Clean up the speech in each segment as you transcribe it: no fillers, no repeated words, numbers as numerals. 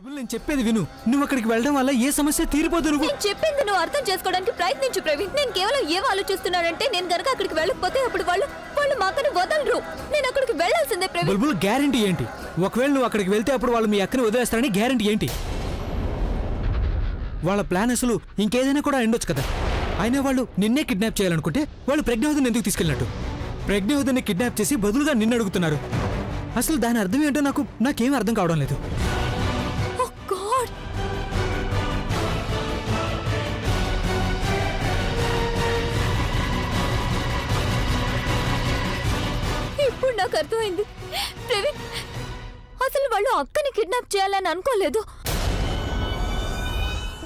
నేను చెప్పేది విను. నువ్వు అక్కడికి వెళ్ళడం వల్ల ఏ సమస్య తీరిపోదు. నేను చెప్పింది నువ్వు అర్థం చేసుకోవడానికి ప్రయత్నించు ప్రవీణ్. నేను కేవలం ఏం ఆలోచిస్తున్నానంటే నేను గనక అక్కడికి వెళ్ళకపోతే అప్పుడు వాళ్ళు మా అక్కని వదలరు. నేను అక్కడికి వెళ్ళాల్సిందే ప్రవీణ్. బుల్బుల్ గ్యారెంటీ ఏంటి? ఒకవేళ నువ్వు అక్కడికి వెళ్తే అప్పుడు వాళ్ళు మీ అక్కని వదిలేస్తారని గ్యారెంటీ ఏంటి? వాళ్ళ ప్లాన్ అసలు ఇంకేదైనా కూడా ఉండొచ్చు కదా. అయినా వాళ్ళు నిన్నే కిడ్నాప్ చేయాలనుకుంటే వాళ్ళు ప్రజ్ఞావతిని ఎందుకు తీసుకెళ్ళినట్టు? ప్రజ్ఞావతిని కిడ్నాప్ చేసి బదులుగా నిన్ను అడుగుతున్నారు. అసలు దాని అర్థం ఏంటో నాకేం అర్థం కావడం లేదు. ఇప్పుడు నాకు అర్థమైంది ప్రవీణ్, అసలు వాళ్ళు అక్కని కిడ్నాప్ చేయాలని అనుకోలేదు.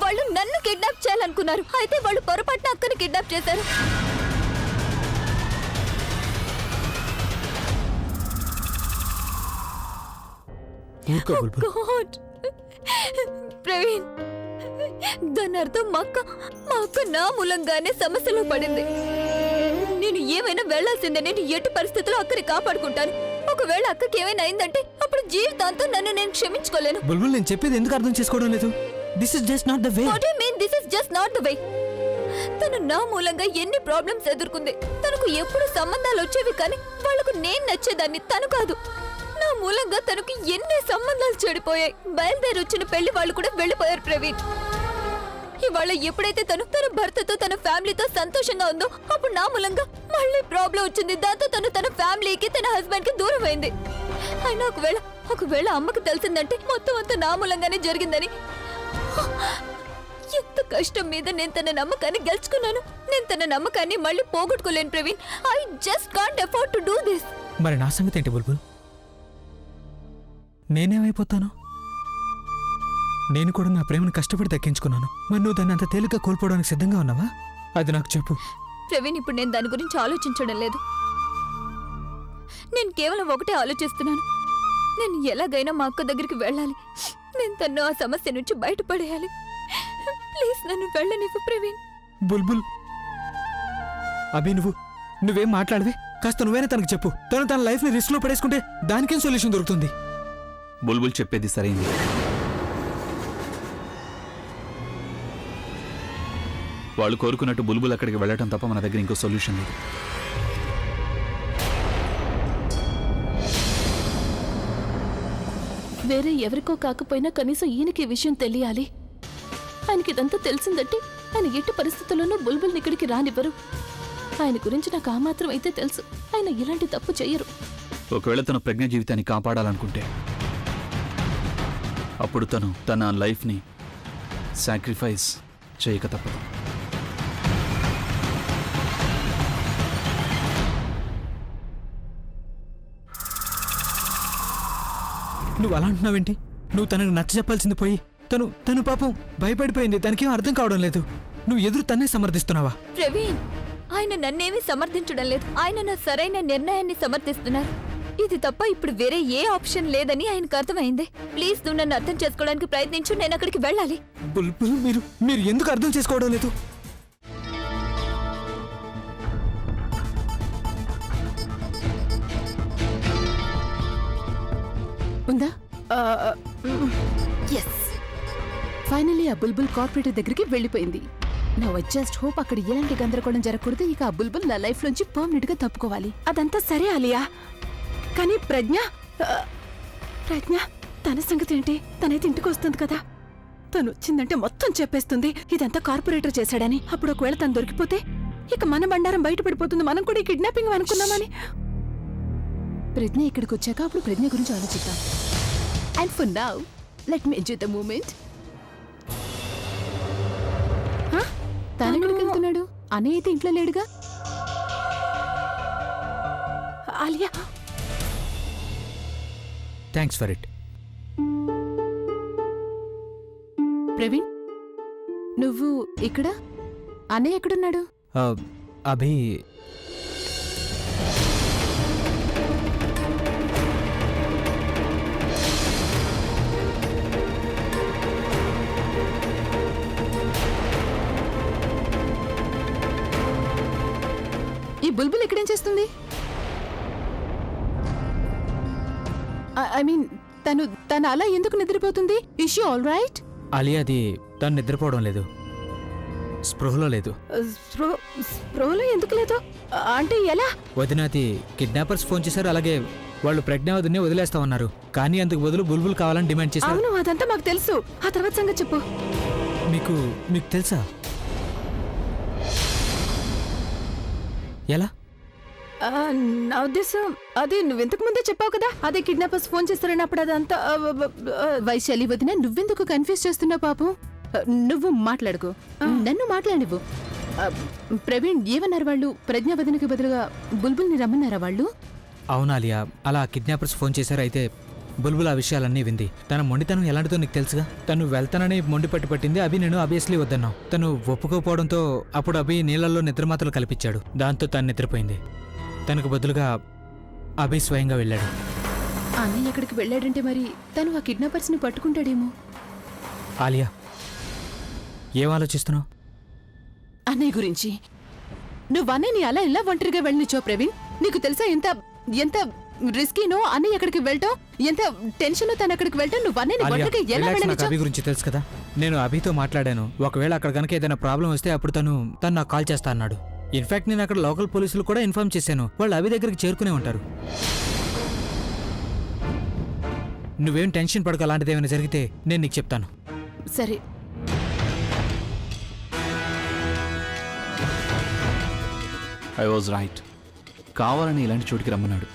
వాళ్ళు నన్ను కిడ్నాప్ చేయాలనుకున్నారు. అయితే వాళ్ళు పొరపాటున అక్కని కిడ్నాప్ చేశారు. ప్రవీణ్, దాని అర్థం మా అక్క నా మూలంగానే సమస్యలో పడింది. నేను ఏమైనా వెళ్లాల్సిందే. నేను ఎటు పరిస్థితుల్లో అక్కని కాపాడుకుంటాను. ఒకవేళ అక్కకి ఏమైనా అయిందంటే అప్పుడు జీవితాంతం నన్ను నేను క్షమించుకోలేను. బుల్బుల్, నేను చెప్పేది ఎందుకు అర్థం చేసుకోవడం లేదు? This is just not the way. What you mean this is just not the way? తను నా మూలంగా ఎన్ని ప్రాబ్లమ్స్ ఎదుర్కొంది. తనకు ఎప్పుడు సంబంధాలు వచ్చేవి కానీ వాళ్లకు నేను నచ్చేదాన్ని, తను కాదు. నా మూలంగా తనకు ఎన్ని సంబంధాలు చెడిపోయాయి. బయలుదేరి వచ్చిన పెళ్లి వాళ్ళు కూడా వెళ్ళిపోయారు ప్రవీణ్. ఇవాళ ఎప్పుడైతే తన భర్తతో తన ఫ్యామిలీతో సంతోషంగా ఉందో అప్పుడు నా మూలంగా మళ్ళీ ప్రాబ్లం వచ్చింది. దాంతో తన ఫ్యామిలీకి తన హస్బెండ్ కి దూరం అయింది. అయినా ఒకవేళ అమ్మకు తెలిసిందంటే మొత్తం అంతా నా మూలంగానే జరిగిందని. ఎంత కష్టం మీద నేను తన నమ్మకాన్ని గెలుచుకున్నాను. నేను తన నమ్మకాన్ని మళ్ళీ పోగొట్టుకోలేను Praveen. I just can't afford to do this. మరి నా సంగతి ఏంటి బుల్బుల్? నేనేమైపోతాను? నేను కూడా నా ప్రేమను కష్టపడి దక్కించుకున్నాను. మరి నువ్వు దాన్ని అంత తేలిగ్గా కోల్పోవడానికి సిద్ధంగా ఉన్నావా? అది నాకు చెప్పు ప్రవీణ్. ఇప్పుడు నేను దాని గురించి ఆలోచించడం లేదు. నేను కేవలం ఒకటే ఆలోచిస్తున్నాను. నేను ఎలాగైనా మా అక్క దగ్గరికి వెళ్ళాలి. నేను తన్ను ఆ సమస్య నుంచి బయటపడేయాలి. ప్లీజ్ నన్ను వెళ్ళనివ్వు ప్రవీణ్. బుల్బుల్, అభి నువ్వేం మాట్లాడవే? కాస్త నువ్వేనా తనకు చెప్పు. తన లైఫ్ ని రిస్క్ లో పడేసుకుంటే దానికేం సొల్యూషన్ దొరుకుతుంది? బుల్బుల్ చెప్పేది సరైంది. వాళ్ళు కోరుకున్నట్టు బుల్బుల్ అక్కడికి వెళ్ళటం తప్ప మన దగ్గర ఇంకో సొల్యూషన్ లేదు. వేరే ఎవరికో కాకపోయినా కనీసం ఈయనకి ఈ విషయం తెలియాలి. ఆయనకి ఇదంతా తెలిసిందంటే ఆయన ఎట్టి పరిస్థితుల్లోనూ బుల్బుల్ని ఇక్కడికి రానివ్వరు. ఆయన గురించి నాకు ఆ మాత్రం అయితే తెలుసు. ఆయన ఇలాంటి తప్పు చెయ్యరు. ఒకవేళ తన ప్రజ్ఞ జీవితాన్ని కాపాడాలనుకుంటే అప్పుడు తన లైఫ్ని సాక్రిఫైస్ చేయక తప్పదు. నువ్వు అలా అంటున్నావేంటి? నువ్వు తనకు నచ్చ చెప్పాల్సింది పోయి తను పాపం భయపడిపోయింది. తనకేం అర్థం కావడం లేదు. నువ్వు ఎదురు తన్నే సమర్థిస్తున్నావా? ప్రవీణ్, ఆయన నన్నేమీ సమర్థించడం లేదు. ఆయన నా సరైన నిర్ణయాన్ని సమర్థిస్తున్నారు. ఇది తప్ప ఇప్పుడు వేరే ఏ ఆప్షన్ లేదని ఆయనకు అర్థమైంది. ప్లీజ్ నువ్వు నన్ను అర్థం చేసుకోవడానికి ప్రయత్నించు. నేను అక్కడికి వెళ్ళాలి. బుల్బుల్, మీరు ఎందుకు అర్థం చేసుకోవడం లేదు? ఉందా? ఎస్, ఫైనలీ ఆ బుల్బుల్ కార్పొరేటర్ దగ్గరికి వెళ్ళిపోయింది. నా జస్ట్ హోప్ అక్కడ ఎలాంటి గందరగోళం జరగకూడదు. ఇక ఆ బుల్బుల్ నా లైఫ్ నుంచి పర్మనెంట్ గా తప్పుకోవాలి. అదంతా సరే ఆలియా, కానీ ప్రజ్ఞ తన సంగతి ఏంటి? తనైతే ఇంటికి వస్తుంది కదా. తను వచ్చిందంటే మొత్తం చెప్పేస్తుంది ఇదంతా కార్పొరేటర్ చేశాడని. అప్పుడు ఒకవేళ తను దొరికిపోతే ఇక మన బండారం బయటపడిపోతుంది. మనం కూడా ఈ కిడ్నాపింగ్ అనుకున్నామని. ప్రజ్ఞ ఇక్కడికి వచ్చాక అప్పుడు ప్రజ్ఞ గురించి ఆలోచిద్దాం. And for now let me enjoy the moment. తను ఎక్కడికి వెళ్తున్నాడు? అనే అయితే ఇంట్లో లేడుగా. Alia, thanks for it. Praveen, నువ్వు ఇక్కడ? అన్నయ్య ఎక్కడున్నాడు? అభి ఈ బుల్బుల్ ఇక్కడేం చేస్తుంది? ఐ మీన్ తను అలా ఎందుకు నిద్రపోతుంది? Is she all right? Alia అది తను నిద్రపోవడం లేదు, స్పృహలో లేదు. స్ప్రోలో ఎందుకు లేదు అంటే ఎలా? వదినాది కిడ్నాపర్స్ ఫోన్ చేశారు, అలాగే వాళ్ళు ప్రజ్ఞావతిని వదిలేస్తామన్నారు, కానీ అందుకు బదులు బుల్బుల్ కావాలని డిమాండ్ చేశారు. అవును, అదంతా మాకు తెలుసు. ఆ తర్వాత సంగతి చెప్పు. మీకు తెలుసా ఎలా? నా ఉద్దేశం అది నువ్వెంతకు ముందే చెప్పావు కదా, అదే కిడ్నాపర్స్ ఫోన్ చేస్తారన్నప్పుడు అదంతా వైశాలి వదిన, నువ్వెందుకు కన్ఫ్యూజ్ చేస్తున్నావు పాపం? నువ్వు మాట్లాడుకో, నన్ను మాట్లాడివ్వు. ప్రవీణ్ ఏమన్నారు వాళ్ళు? ప్రజ్ఞావదనకి బదులుగా బుల్బుల్ని రమ్మన్నారా వాళ్ళు? అవునాలియా, అలా కిడ్నాపర్స్ ఫోన్ చేశారు. అయితే బుల్బుల్ ఆ విషయాలన్నీ వింది. తన మొండితనం ఎలాంటిదో నీకు తెలుసుగా. తను వెళ్తానని మొండి పట్టింది. అభి నేను అబియస్లీ వద్దన్నాం. తను ఒప్పుకోపోవడంతో అప్పుడు అభి నీళ్ళల్లో నిద్రమాతలు కల్పించాడు. దాంతో తను నిద్రపోయింది. తనకు బదులుగా అభి స్వయంగా వెళ్ళాడు. అన్నయ్య ఎక్కడికి వెళ్ళాడంటే మరి తను ఆ కిడ్నాపర్స్ ని పట్టుకుంటాడేమో. ఆలియా, ఏం ఆలోచిస్తున్నావు? అన్నయ్య గురించి. నువ్వు అన్నయ్యని అలా ఇలా ఒంటరిగా వెళ్ళనిచ్చో ప్రవీణ్. నీకు తెలుసా ఎంత రిస్కీనో అన్నయ్య ఎక్కడికి వెళ్ళటం, ఎంత టెన్షన్ తను అక్కడికి వెళ్ళటం. నువ్వు అన్నయ్యని ఆలియా, ఒంటరిగా ఎలా రిలాక్స్, నాకు వెళ్ళనిచ్చో? అభి గురించి తెలుసు కదా. నేను అభితో మాట్లాడాను. ఒకవేళ అక్కడ కనుక ఏదైనా ప్రాబ్లం వస్తే అప్పుడు తను నాకు కాల్ చేస్తా అన్నాడు. ఇన్ఫాక్ట్ నేను అక్కడ లోకల్ పోలీసులు కూడా ఇన్ఫార్మ్ చేశాను. వాళ్ళు అభి దగ్గరికి చేరుకునే ఉంటారు. నువ్వేం టెన్షన్ పడక, అలాంటిది ఏమైనా జరిగితే నేను నీకు చెప్తాను. సరే. I was right. కావాలని ఇలాంటి చోటికి రమ్మన్నాడు.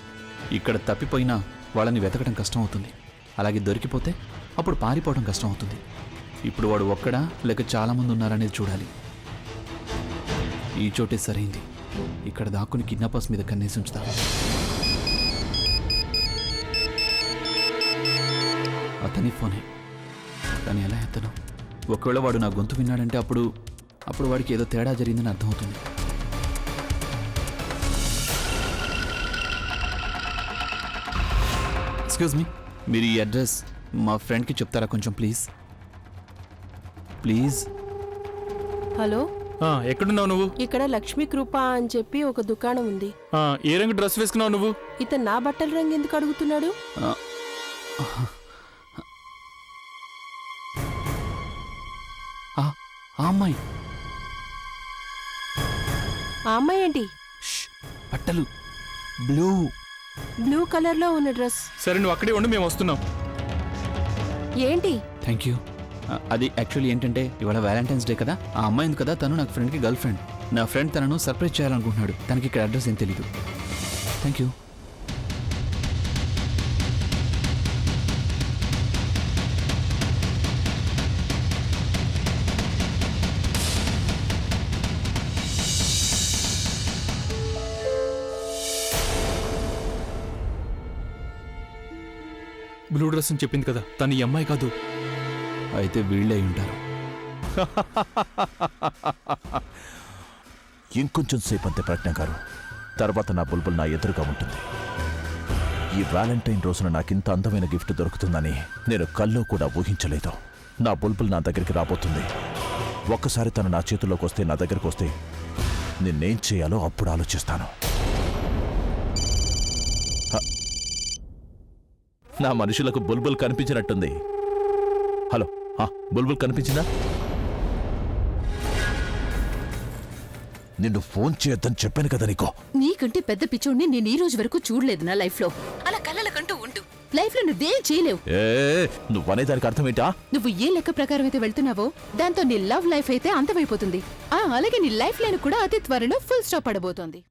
ఇక్కడ తప్పిపోయినా వాళ్ళని వెతకడం కష్టం అవుతుంది. అలాగే దొరికిపోతే అప్పుడు పారిపోవడం కష్టం అవుతుంది. ఇప్పుడు వాడు ఒక్కడా లేక చాలామంది ఉన్నారనేది చూడాలి. ఈ చోటే సరైంది. ఇక్కడ దాక్కుని కిడ్నాపర్స్ మీద కన్నేసి ఉంచుతా. అతని ఫోనే, కానీ ఎలా ఎత్తను? ఒకవేళ వాడు నా గొంతు విన్నాడంటే అప్పుడు వాడికి ఏదో తేడా జరిగిందని అర్థమవుతుంది. ఎక్స్క్యూజ్ మీ, మీరు ఈ అడ్రస్ మా ఫ్రెండ్కి చెప్తారా కొంచెం ప్లీజ్? ప్లీజ్. హలో, ఎక్కడున్నావు నువ్వు? ఇక్కడ లక్ష్మీ కృప అని చెప్పి ఒక దుకాణం ఉంది. ఏ రంగు డ్రెస్ వేసుకున్నావు నువ్వు? ఇతను నా బట్టల రంగు ఎందుకు అడుగుతున్నాడు? ఆ అమ్మాయి. ఆ అమ్మాయి ఏంటి? బట్టలు బ్లూ కలర్ లో ఉన్న డ్రెస్. సరే, నువ్వు అక్కడే ఉండి మేము వస్తున్నాం. ఏంటి? Thank you. అది యాక్చువల్లీ ఏంటంటే ఇవాళ వ్యాలంటైన్స్ డే కదా. ఆ అమ్మాయి ఉంది కదా, తను నాకు ఫ్రెండ్కి గర్ల్ ఫ్రెండ్. నా ఫ్రెండ్ తనను సర్ప్రైజ్ చేయాలనుకుంటున్నాడు. తనకి ఇక్కడ అడ్రస్ ఏం తెలీదు. Thank you. బ్లూ డ్రెస్ అని చెప్పింది కదా, తను ఈ అమ్మాయి కాదు. అయితే వీళ్ళే అయి ఉంటారు. ఇంకొంచెం సేపు అంతే ప్రజ్ఞ గారు. తర్వాత నా బుల్బుల్ నా ఎదురుగా ఉంటుంది. ఈ వ్యాలంటైన్ రోజున నాకింత అందమైన గిఫ్ట్ దొరుకుతుందని నేను కల్లో కూడా ఊహించలేదు. నా బుల్బుల్ నా దగ్గరికి రాబోతుంది. ఒక్కసారి తను నా చేతుల్లోకి వస్తే, నా దగ్గరికి వస్తే నేనేం చేయాలో అప్పుడు ఆలోచిస్తాను. నా మనుషులకు బుల్బుల్ కనిపించినట్టుంది. హలో, బుల్బుల్ కనిపించిందా? నిన్ను ఫోన్ చేయొద్దని చెప్పాను కదా నీకో. నీకంటే పెద్ద పిచ్చోడిని నేను ఈ రోజు వరకు చూడలేదు నా లైఫ్ లో. అలా కళ్ళకంటూ ఉంటూ లైఫ్ లో నువ్వేం చేయలేవు. నువ్వనే దానికి అర్థం ఏంటా? నువ్వు ఏ లెక్క ప్రకారం అయితే వెళ్తున్నావో దాంతో నీ లవ్ లైఫ్ అయితే అంతమైపోతుంది. అలాగే నీ లైఫ్ లైన్ కూడా అతి త్వరలో ఫుల్ స్టాప్ పడబోతోంది.